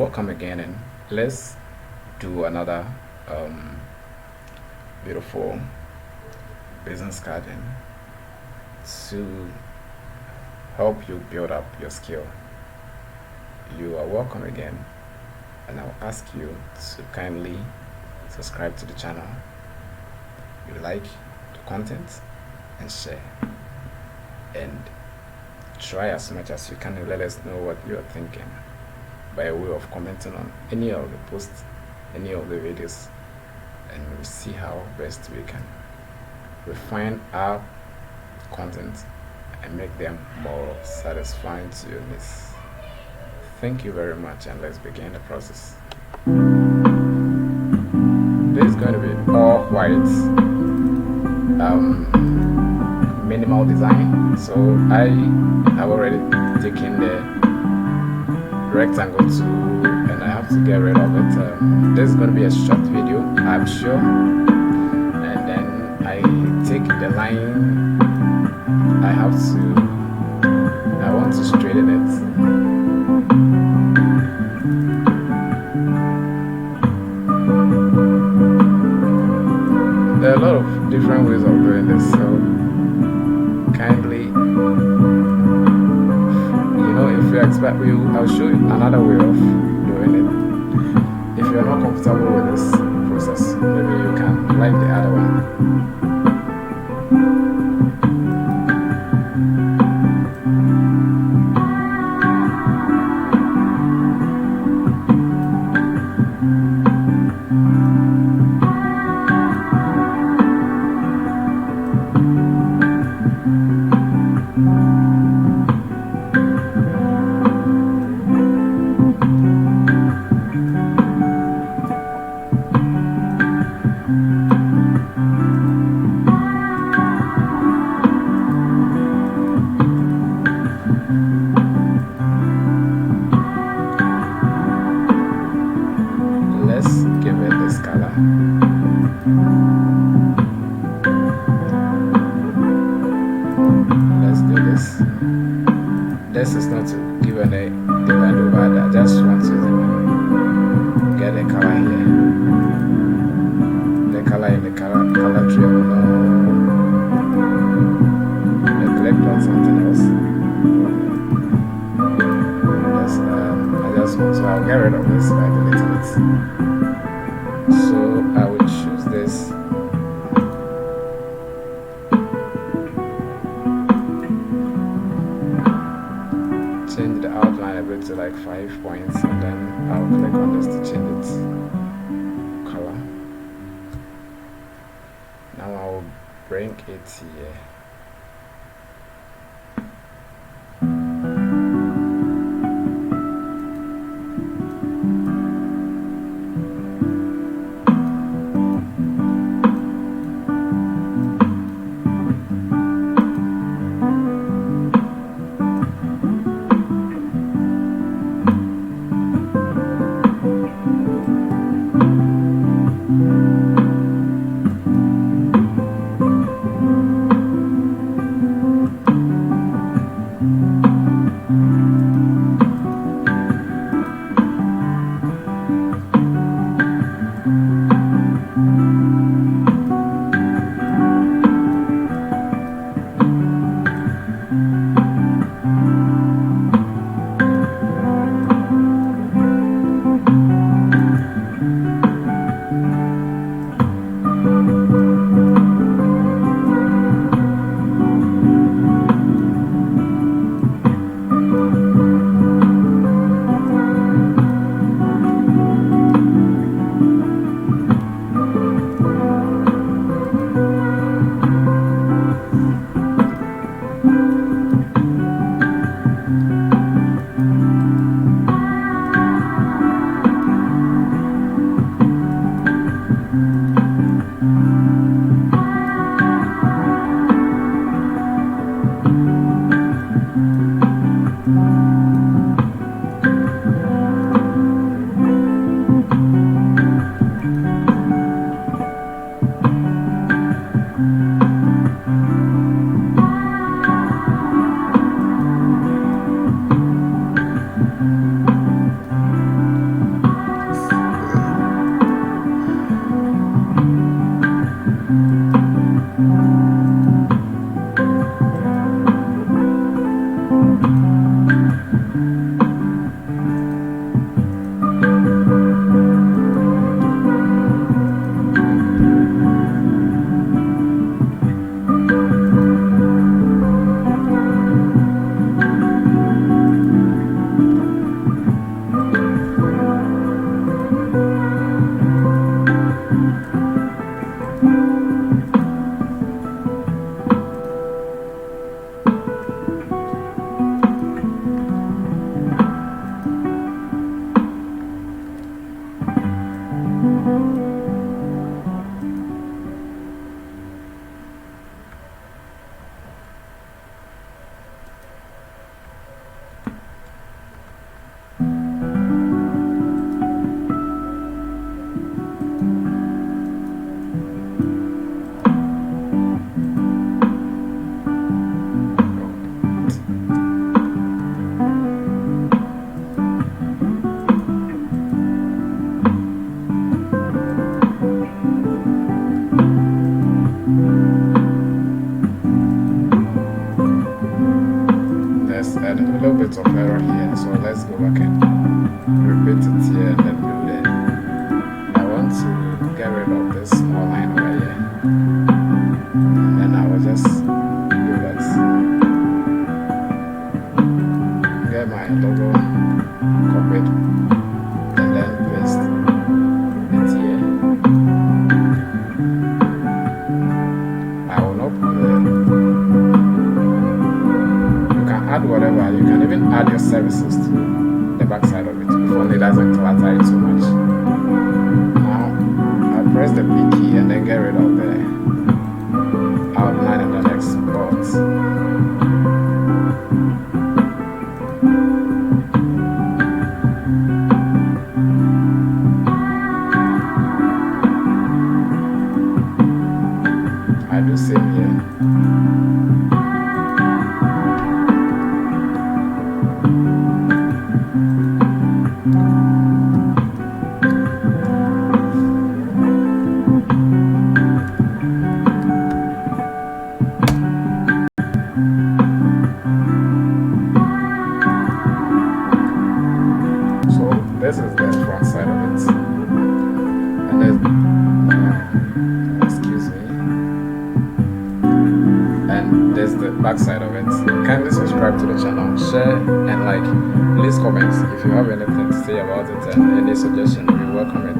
Welcome again, and let's do another um, beautiful business card and to help you build up your skill. You are welcome again, and I'll ask you to kindly subscribe to the channel. You like the content and share, and try as much as you can to let us know what you are thinking by way of commenting on any of the posts, any of the videos, and we'll see how best we can refine our content and make them more satisfying to your needs. Thank you very much, and let's begin the process. This is going to be all white, minimal design. So I have already taken the rectangle tool and I have to get rid of it. This is going to be a short video, I'm sure, and then I take the line. I want to straighten it. There are a lot of different ways of doing this, so kindly, if you expect I'll show you another way of doing it. If you're not comfortable with this process, maybe you can like the other one. Let's do this. This is not to give any demand over that. I just want to get a color here. The color in the color tree. Click on something else. I just want to. I'll get rid of this by deleting it. So I will choose this. Change the outline a bit to like 5 points, and then I'll click on this to change its color. Now I'll bring it here. A little bit of error here, so let's go back and repeat it here and then do that. I want to get rid of this small line over here, and then I will just do that. Get my logo copied and then paste it here. I will not put add whatever. You can even add your services to the back side of it if only it doesn't clutter it so much. Now I'll press the P key and then get rid of the outline in the next box. I do same here. This is the front side of it, and then excuse me, and there's the back side of it. Kindly subscribe to the channel, share and like. Please comment if you have anything to say about it and any suggestion. We welcome it.